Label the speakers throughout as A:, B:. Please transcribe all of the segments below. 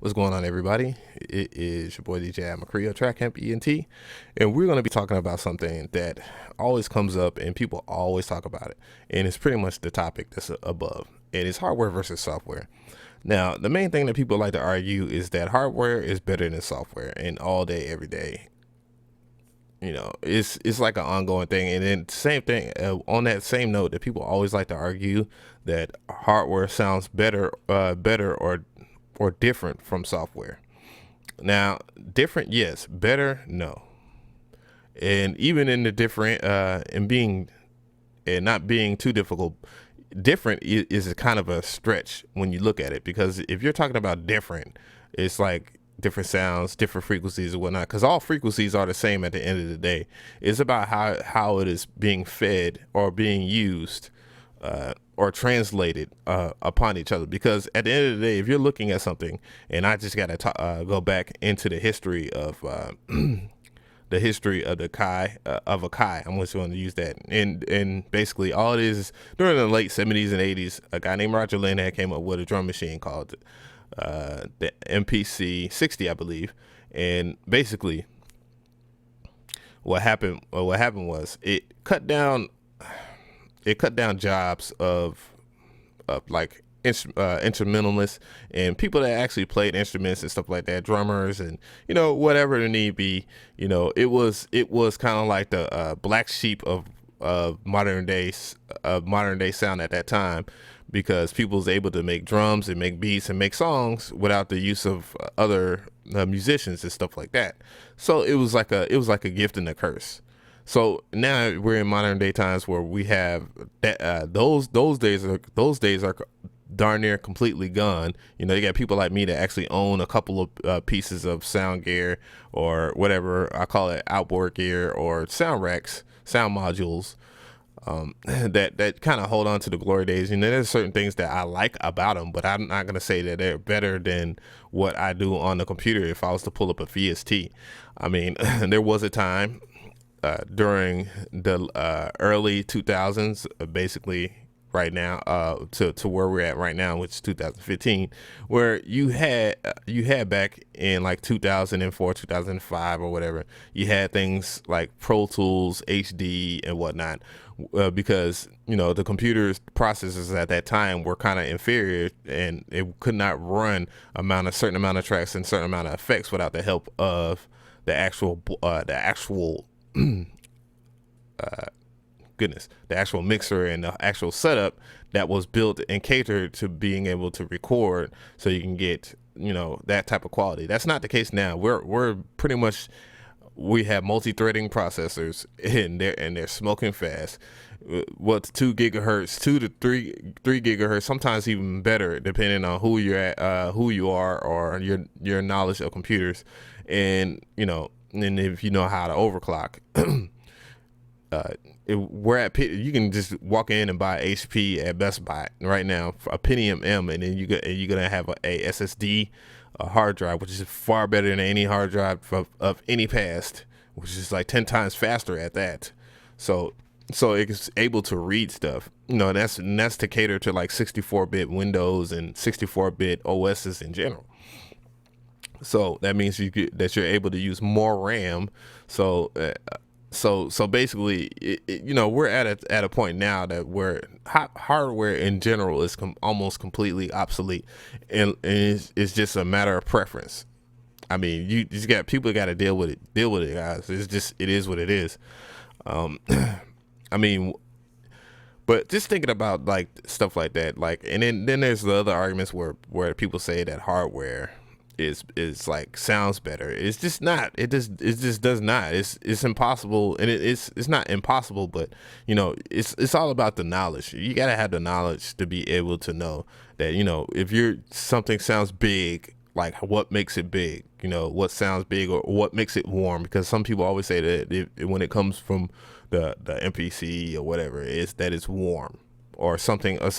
A: What's going on, everybody? It is your boy DJ McCree, Track Hemp ENT, and we're going to be talking about something that always comes up and people always talk about it, and it's pretty much the topic that's above. And it's hardware versus software. Now, the main thing that people like to argue is that hardware is better than software, and all day, every day. It's like an ongoing thing. And then same thing on that same note, that people always like to argue that hardware sounds better or different from software. Now, different, yes. Better, no. And even in the different and being and not being too difficult, different is a kind of a stretch when you look at it, because if you're talking about different, it's like different sounds, different frequencies and whatnot, because all frequencies are the same at the end of the day. It's about how it is being fed or being used or translated upon each other. Because at the end of the day, if you're looking at something, and I just got to go back into the history of the history of the Kai of a Kai. I'm just going to use that, and basically all it is during the late 70s and 80s, a guy named Roger Lynn had came up with a drum machine called the MPC 60, I believe. And basically, what happened was it cut down jobs of like instrumentalists and people that actually played instruments and stuff like that, drummers and whatever the need be. It was kind of like the black sheep of modern day sound at that time, because people was able to make drums and make beats and make songs without the use of other musicians and stuff like that. So it was like a gift and a curse. So now we're in modern day times where we have that those days are darn near completely gone. You got people like me that actually own a couple of pieces of sound gear, or whatever I call it, outboard gear, or sound racks, sound modules, that kind of hold on to the glory days. There's certain things that I like about them, but I'm not going to say that they're better than what I do on the computer if I was to pull up a VST. I mean, there was a time during the early 2000s, basically right now, to where we're at right now, which is 2015, where you had back in like 2004, 2005 or whatever, you had things like Pro Tools, HD and whatnot, because the computer's processors at that time were kind of inferior, and it could not run a certain amount of tracks and certain amount of effects without the help of the actual the actual mixer and the actual setup that was built and catered to being able to record, so you can get that type of quality. That's not the case now. We're pretty much, we have multi-threading processors, and they're smoking fast. What's 2 gigahertz, 2 to 3 gigahertz, sometimes even better, depending on who you're at, who you are, or your knowledge of computers, and and if you know how to overclock. You can just walk in and buy HP at Best Buy right now for a Pentium M, and then you're gonna have a SSD, a hard drive, which is far better than any hard drive of any past, which is like 10 times faster at that. So it's able to read stuff. That's to cater to like 64-bit Windows and 64-bit OSs in general. So that means that you're able to use more RAM. So basically, we're at a point now that where hardware in general is almost completely obsolete, and it's just a matter of preference. I mean, you just got people got to deal with it, guys. It is what it is. I mean, but just thinking about like stuff like that, like, and then there's the other arguments where people say that hardware is like sounds better. It's just not. It just does not. It's impossible, and it's not impossible, but it's all about the knowledge. You gotta have the knowledge to be able to know that if something sounds big, like what makes it big. What sounds big, or what makes it warm, because some people always say that when it comes from the MPC or whatever, that it's warm, or something, or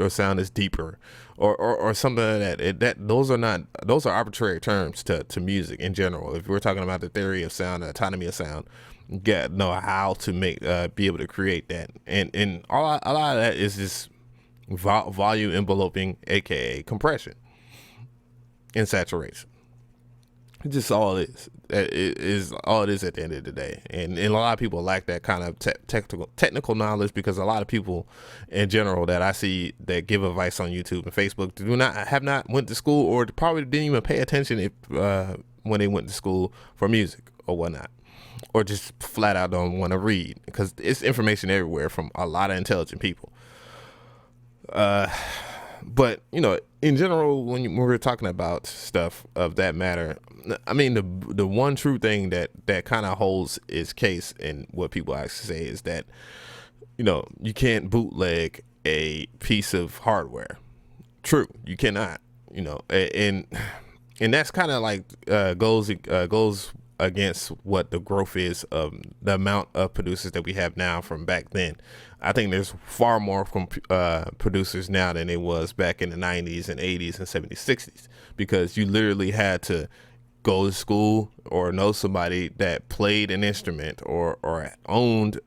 A: sound is deeper, or something like that. Those are arbitrary terms to music in general. If we're talking about the theory of sound, the autonomy of sound, you gotta know how to be able to create that, and a lot of that is just volume enveloping, aka compression. in saturation. It's just all it is. It is all it is at the end of the day, and a lot of people lack that kind of technical knowledge, because a lot of people, in general, that I see that give advice on YouTube and Facebook have not went to school, or probably didn't even pay attention if when they went to school for music or whatnot, or just flat out don't want to read, because it's information everywhere from a lot of intelligent people. But in general, when we're talking about stuff of that matter, I mean, the one true thing that kind of holds its case in what people actually say is that you can't bootleg a piece of hardware. True, you cannot. And that's kind of like goes against what the growth is of the amount of producers that we have now from back then. I think there's far more producers now than there was back in the 90s and 80s and 70s, 60s, because you literally had to go to school or know somebody that played an instrument or owned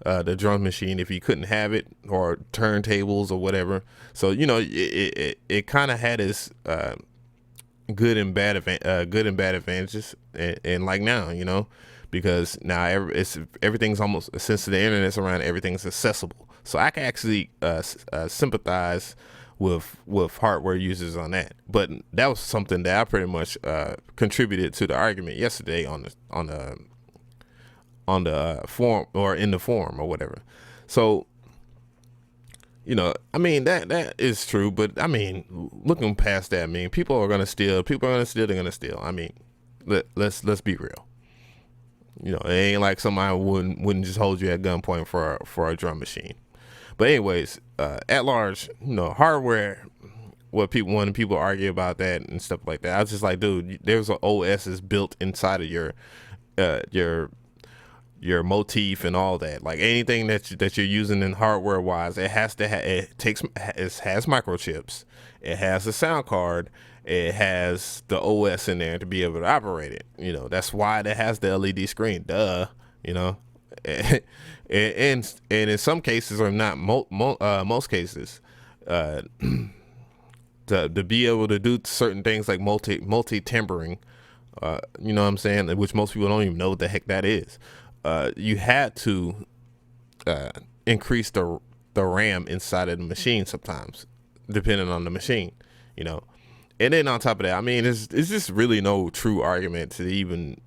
A: the drum machine if you couldn't have it, or turntables or whatever. So it kind of had its good and bad advantages, and like now, because now everything's almost, since the internet's around, everything's accessible. So I can actually sympathize with hardware users on that. But that was something that I pretty much contributed to the argument yesterday on the forum, or in the forum or whatever. So I mean, that is true, but I mean, looking past that, I mean, people are gonna steal. They're gonna steal. I mean, let's be real. It ain't like somebody wouldn't just hold you at gunpoint for a drum machine. But anyways, at large, hardware. When people argue about that and stuff like that, I was just like, dude, there's an OS is built inside of your motif and all that. Like anything that you're using in hardware wise, it has microchips. It has a sound card. It has the OS in there to be able to operate it. That's why it has the LED screen. Duh. And in some cases, or not most cases, to be able to do certain things like multi timbering, you know what I'm saying, which most people don't even know what the heck that is. You had to increase the RAM inside of the machine sometimes, depending on the machine, And then on top of that, I mean, it's just really no true argument to even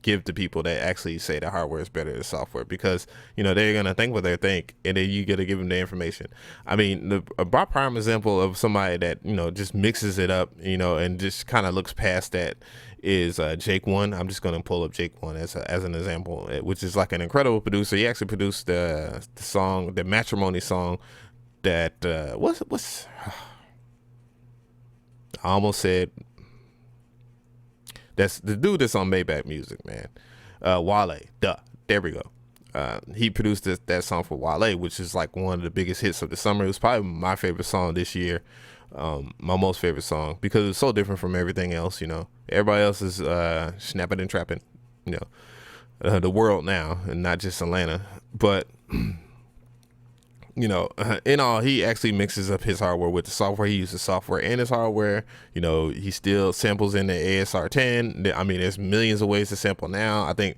A: give to people that actually say the hardware is better than software, because they're gonna think what they think, and then you gotta give them the information. I mean, a prime example of somebody that just mixes it up, and just kind of looks past that is Jake One. I'm just gonna pull up Jake One as an example, which is like an incredible producer. He actually produced the song, the Matrimony song, that what's I almost said. That's the dude that's on Maybach Music, man. Wale. Duh. There we go. He produced that song for Wale, which is like one of the biggest hits of the summer. It was probably my favorite song this year. My most favorite song, because it's so different from everything else. Everybody else is snapping and trapping. The world now, and not just Atlanta. But in all, he actually mixes up his hardware with the software. He uses software and his hardware. He still samples in the ASR 10. I mean, there's millions of ways to sample now. I think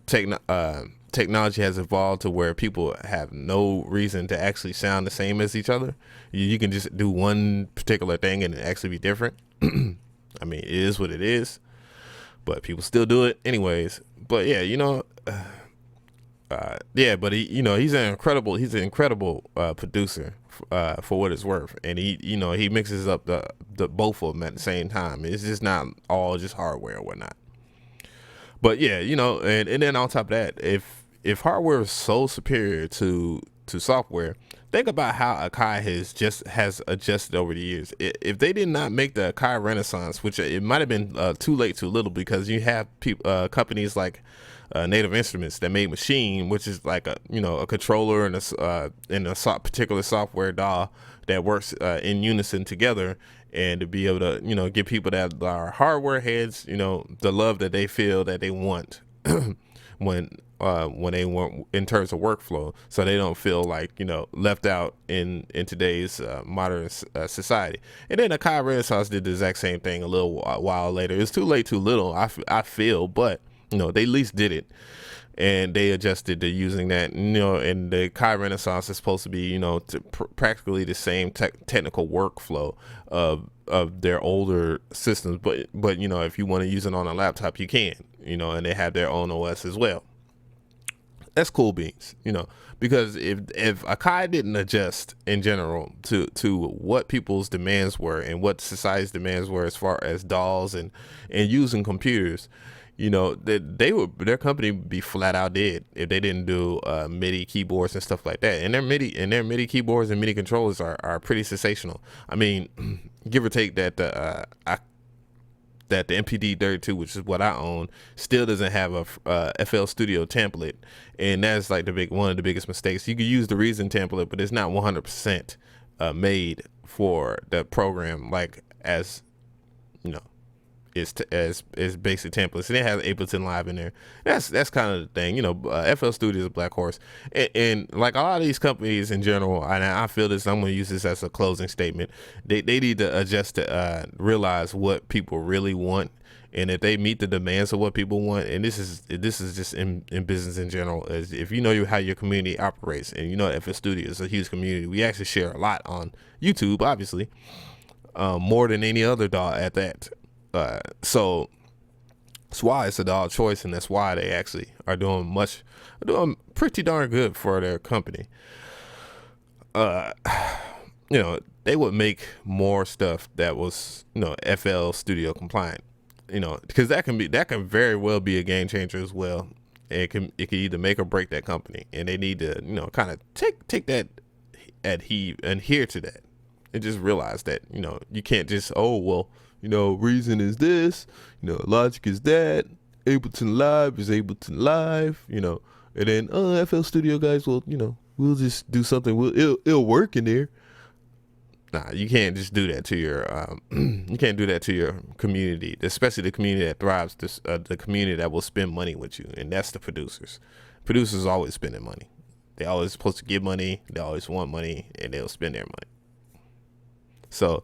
A: technology has evolved to where people have no reason to actually sound the same as each other. You can just do one particular thing and it actually be different. I mean, it is what it is, but people still do it anyways. But yeah, but he's an incredible producer for what it's worth, and he mixes up the both of them at the same time. It's just not all just hardware or whatnot. But yeah, and then on top of that, if hardware is so superior to software, think about how Akai has adjusted over the years. If they did not make the Akai Renaissance, which it might have been too late, too little, because you have companies like Native Instruments that made Machine, which is like a controller and a particular software DAW that works in unison together, and to be able to give people that are hardware heads the love that they feel that they want when they weren't in terms of workflow, so they don't feel like left out in today's modern society. And then Akai Renaissance did the exact same thing a little while later. It's too late, too little. I feel, but they at least did it, and they adjusted to using that. And the Akai Renaissance is supposed to be practically the same technical workflow of their older systems, but if you want to use it on a laptop, you can. And they have their own OS as well. That's cool beans, because if Akai didn't adjust in general to what people's demands were and what society's demands were as far as dolls and using computers, that their company would be flat out dead if they didn't do MIDI keyboards and stuff like that. And their MIDI keyboards and MIDI controllers are pretty sensational. I mean, give or take that the MPD-32, which is what I own, still doesn't have a FL Studio template, and that's like one of the biggest mistakes. You could use the Reason template, but it's not 100% made for the program, like as as basic templates. And it has Ableton Live in there. That's kind of the thing. FL Studio is a black horse, and like a lot of these companies in general, and I feel this. I'm going to use this as a closing statement. They need to adjust to realize what people really want, and if they meet the demands of what people want. And this is just in business in general. As if how your community operates, and FL Studio is a huge community. We actually share a lot on YouTube, obviously, more than any other DAW at that. So that's why it's a DAW choice, and that's why they actually are doing pretty darn good for their company. They would make more stuff that was FL Studio compliant, because that can very well be a game changer as well. It can either make or break that company, and they need to kind of take that adhere to that, and just realize that you can't just Reason is this, Logic is that, Ableton Live is Ableton Live, and then FL Studio guys, well, we'll just do something. It'll work in there. Nah, you can't just do that to your you can't do that to your community, especially the community that thrives, the community that will spend money with you, and that's the producers. Producers are always spending money. They always supposed to give money. They always want money, and they'll spend their money. So,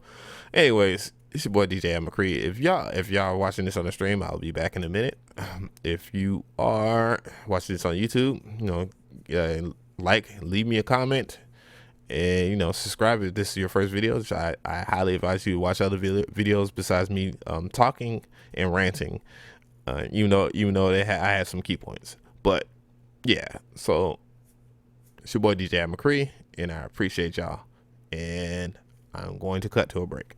A: anyways. It's your boy DJ McCree. If y'all are watching this on the stream, I'll be back in a minute. If you are watching this on YouTube, leave me a comment, and subscribe if this is your first video. I highly advise you to watch other videos besides me talking and ranting. Even though I had some key points, but yeah. So it's your boy DJ McCree, and I appreciate y'all. And I'm going to cut to a break.